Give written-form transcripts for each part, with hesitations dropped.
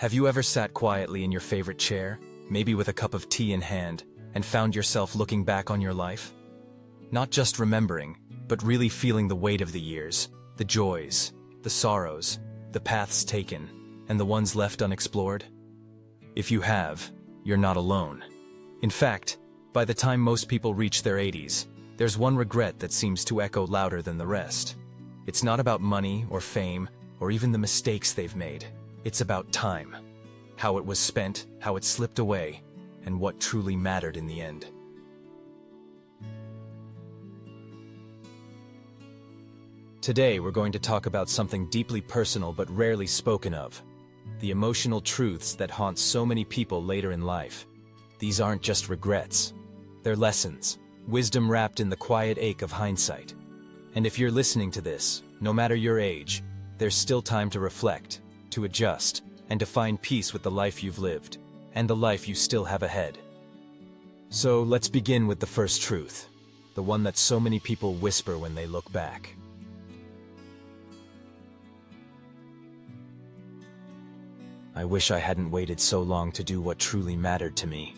Have you ever sat quietly in your favorite chair, maybe with a cup of tea in hand, and found yourself looking back on your life? Not just remembering, but really feeling the weight of the years, the joys, the sorrows, the paths taken, and the ones left unexplored? If you have, you're not alone. In fact, by the time most people reach their 80s, there's one regret that seems to echo louder than the rest. It's not about money or fame or even the mistakes they've made. It's about time. How it was spent, how it slipped away, and what truly mattered in the end. Today we're going to talk about something deeply personal but rarely spoken of. The emotional truths that haunt so many people later in life. These aren't just regrets. They're lessons, wisdom wrapped in the quiet ache of hindsight. And if you're listening to this, no matter your age, there's still time to reflect, to adjust, and to find peace with the life you've lived, and the life you still have ahead. So let's begin with the first truth, the one that so many people whisper when they look back. I wish I hadn't waited so long to do what truly mattered to me.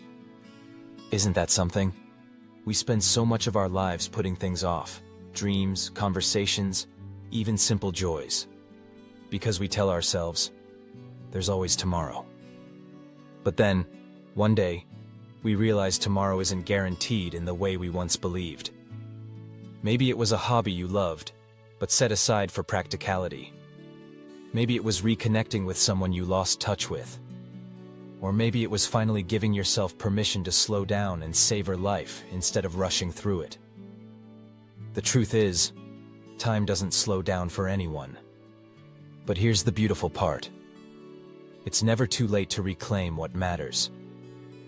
Isn't that something? We spend so much of our lives putting things off, dreams, conversations, even simple joys. Because we tell ourselves, there's always tomorrow. But then, one day, we realize tomorrow isn't guaranteed in the way we once believed. Maybe it was a hobby you loved, but set aside for practicality. Maybe it was reconnecting with someone you lost touch with. Or maybe it was finally giving yourself permission to slow down and savor life instead of rushing through it. The truth is, time doesn't slow down for anyone. But here's the beautiful part. It's never too late to reclaim what matters.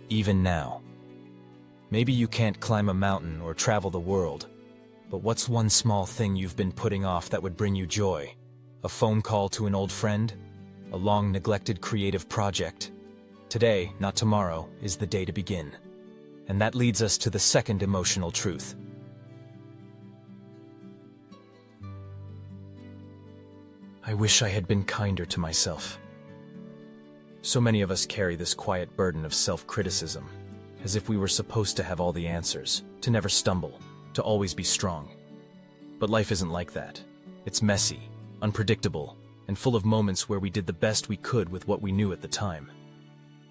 Even now. Maybe you can't climb a mountain or travel the world, but what's one small thing you've been putting off that would bring you joy? A phone call to an old friend? A long-neglected creative project? Today, not tomorrow, is the day to begin. And that leads us to the second emotional truth. I wish I had been kinder to myself. So many of us carry this quiet burden of self-criticism, as if we were supposed to have all the answers, to never stumble, to always be strong. But life isn't like that. It's messy, unpredictable, and full of moments where we did the best we could with what we knew at the time.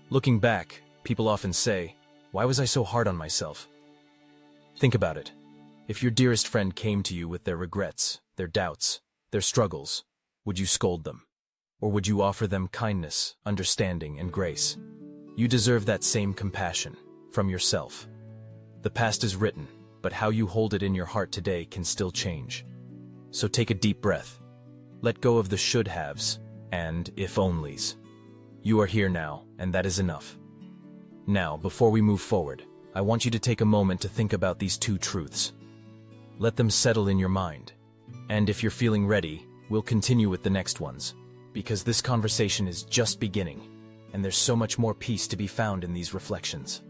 Looking back, people often say, "Why was I so hard on myself?" Think about it. If your dearest friend came to you with their regrets, their doubts, their struggles, would you scold them? Or would you offer them kindness, understanding, and grace? You deserve that same compassion, from yourself. The past is written, but how you hold it in your heart today can still change. So take a deep breath. Let go of the should-haves and if-onlys. You are here now, and that is enough. Now, before we move forward, I want you to take a moment to think about these two truths. Let them settle in your mind. And if you're feeling ready, we'll continue with the next ones, because this conversation is just beginning, and there's so much more peace to be found in these reflections.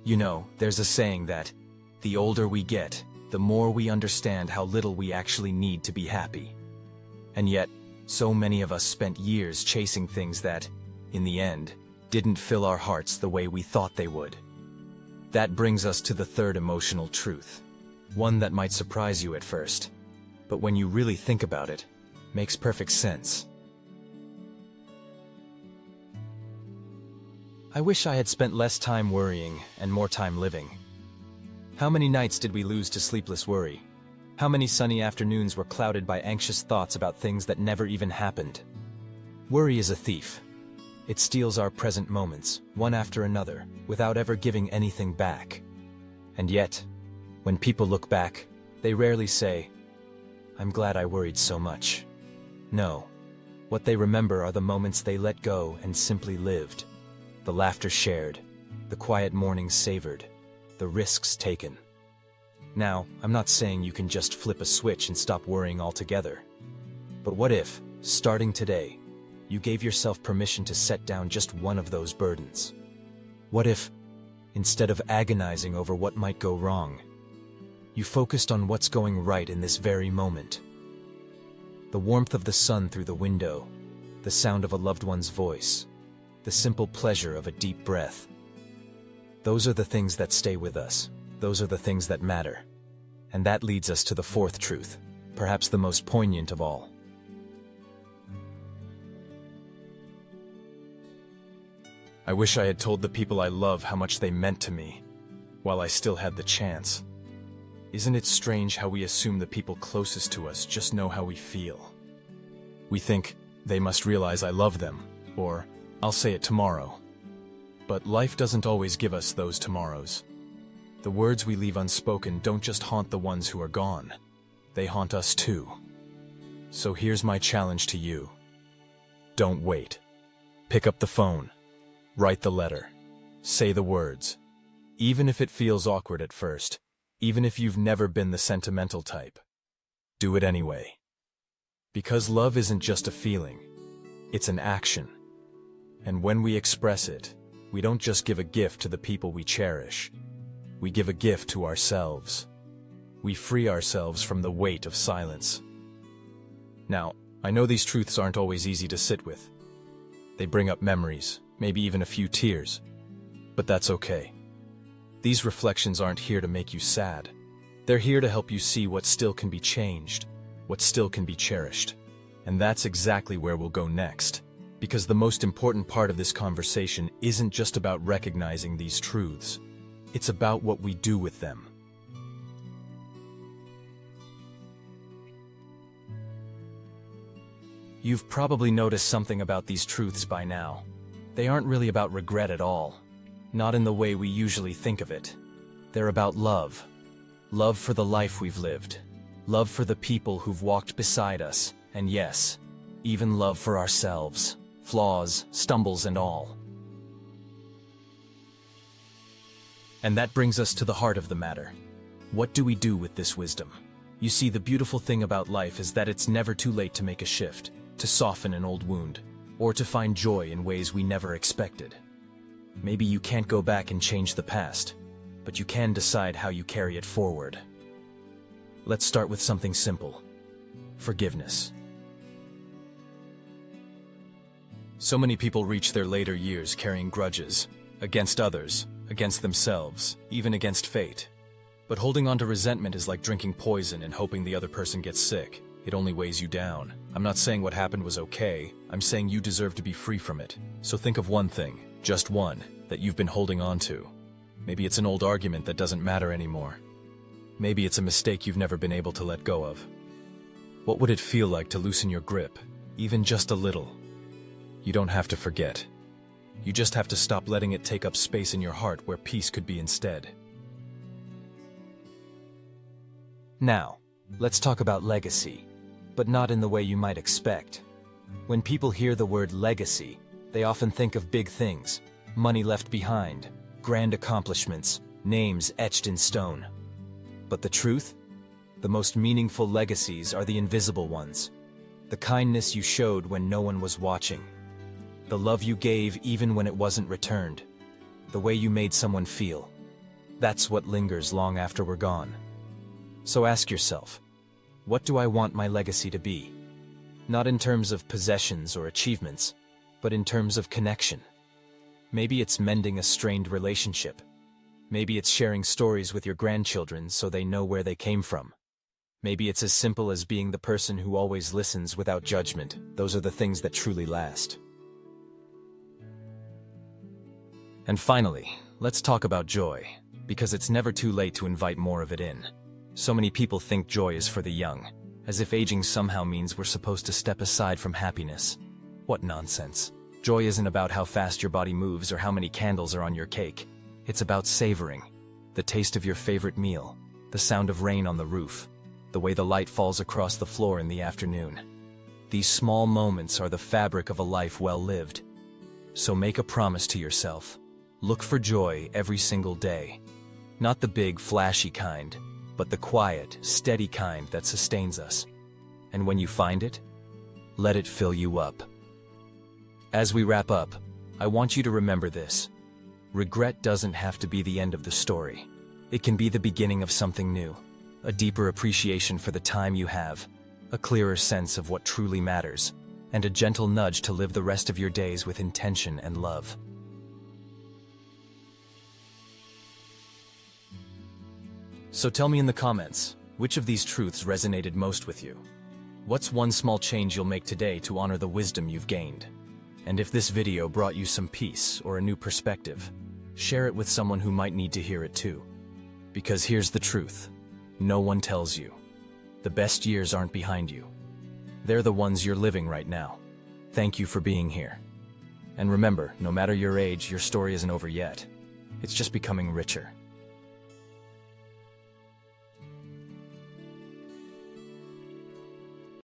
You know, there's a saying that, the older we get, the more we understand how little we actually need to be happy. And yet, so many of us spent years chasing things that, in the end, didn't fill our hearts the way we thought they would. That brings us to the third emotional truth, one that might surprise you at first, but when you really think about it, makes perfect sense. I wish I had spent less time worrying and more time living. How many nights did we lose to sleepless worry? How many sunny afternoons were clouded by anxious thoughts about things that never even happened? Worry is a thief. It steals our present moments, one after another, without ever giving anything back. And yet, when people look back, they rarely say, "I'm glad I worried so much." No. What they remember are the moments they let go and simply lived. The laughter shared, the quiet mornings savored, the risks taken. Now, I'm not saying you can just flip a switch and stop worrying altogether. But what if, starting today, you gave yourself permission to set down just one of those burdens? What if, instead of agonizing over what might go wrong, you focused on what's going right in this very moment? The warmth of the sun through the window, the sound of a loved one's voice, the simple pleasure of a deep breath. Those are the things that stay with us. Those are the things that matter. And that leads us to the fourth truth, perhaps the most poignant of all. I wish I had told the people I love how much they meant to me, while I still had the chance. Isn't it strange how we assume the people closest to us just know how we feel? We think, they must realize I love them, or, I'll say it tomorrow. But life doesn't always give us those tomorrows. The words we leave unspoken don't just haunt the ones who are gone. They haunt us too. So here's my challenge to you. Don't wait. Pick up the phone. Write the letter. Say the words. Even if it feels awkward at first, even if you've never been the sentimental type, do it anyway. Because love isn't just a feeling, it's an action. And when we express it, we don't just give a gift to the people we cherish. We give a gift to ourselves. We free ourselves from the weight of silence. Now, I know these truths aren't always easy to sit with. They bring up memories, maybe even a few tears. But that's okay. These reflections aren't here to make you sad. They're here to help you see what still can be changed, what still can be cherished. And that's exactly where we'll go next. Because the most important part of this conversation isn't just about recognizing these truths. It's about what we do with them. You've probably noticed something about these truths by now. They aren't really about regret at all. Not in the way we usually think of it. They're about love. Love for the life we've lived. Love for the people who've walked beside us. And yes, even love for ourselves. Flaws, stumbles, and all. And that brings us to the heart of the matter. What do we do with this wisdom? You see, the beautiful thing about life is that it's never too late to make a shift, to soften an old wound, or to find joy in ways we never expected. Maybe you can't go back and change the past, but you can decide how you carry it forward. Let's start with something simple. Forgiveness. So many people reach their later years carrying grudges, against others, against themselves, even against fate. But holding on to resentment is like drinking poison and hoping the other person gets sick. It only weighs you down. I'm not saying what happened was okay, I'm saying you deserve to be free from it. So think of one thing, just one, that you've been holding on to. Maybe it's an old argument that doesn't matter anymore. Maybe it's a mistake you've never been able to let go of. What would it feel like to loosen your grip, even just a little? You don't have to forget. You just have to stop letting it take up space in your heart where peace could be instead. Now, let's talk about legacy, but not in the way you might expect. When people hear the word legacy, they often think of big things, money left behind, grand accomplishments, names etched in stone. But the truth? The most meaningful legacies are the invisible ones. The kindness you showed when no one was watching. The love you gave even when it wasn't returned. The way you made someone feel. That's what lingers long after we're gone. So ask yourself, what do I want my legacy to be? Not in terms of possessions or achievements, but in terms of connection. Maybe it's mending a strained relationship. Maybe it's sharing stories with your grandchildren so they know where they came from. Maybe it's as simple as being the person who always listens without judgment. Those are the things that truly last. And finally, let's talk about joy, because it's never too late to invite more of it in. So many people think joy is for the young, as if aging somehow means we're supposed to step aside from happiness. What nonsense. Joy isn't about how fast your body moves or how many candles are on your cake. It's about savoring. The taste of your favorite meal, the sound of rain on the roof, the way the light falls across the floor in the afternoon. These small moments are the fabric of a life well lived. So make a promise to yourself. Look for joy every single day. Not the big, flashy kind, but the quiet, steady kind that sustains us. And when you find it, let it fill you up. As we wrap up, I want you to remember this. Regret doesn't have to be the end of the story. It can be the beginning of something new, a deeper appreciation for the time you have, a clearer sense of what truly matters, and a gentle nudge to live the rest of your days with intention and love. So tell me in the comments, which of these truths resonated most with you? What's one small change you'll make today to honor the wisdom you've gained? And if this video brought you some peace or a new perspective, share it with someone who might need to hear it too. Because here's the truth: no one tells you. The best years aren't behind you. They're the ones you're living right now. Thank you for being here. And remember, no matter your age, your story isn't over yet. It's just becoming richer.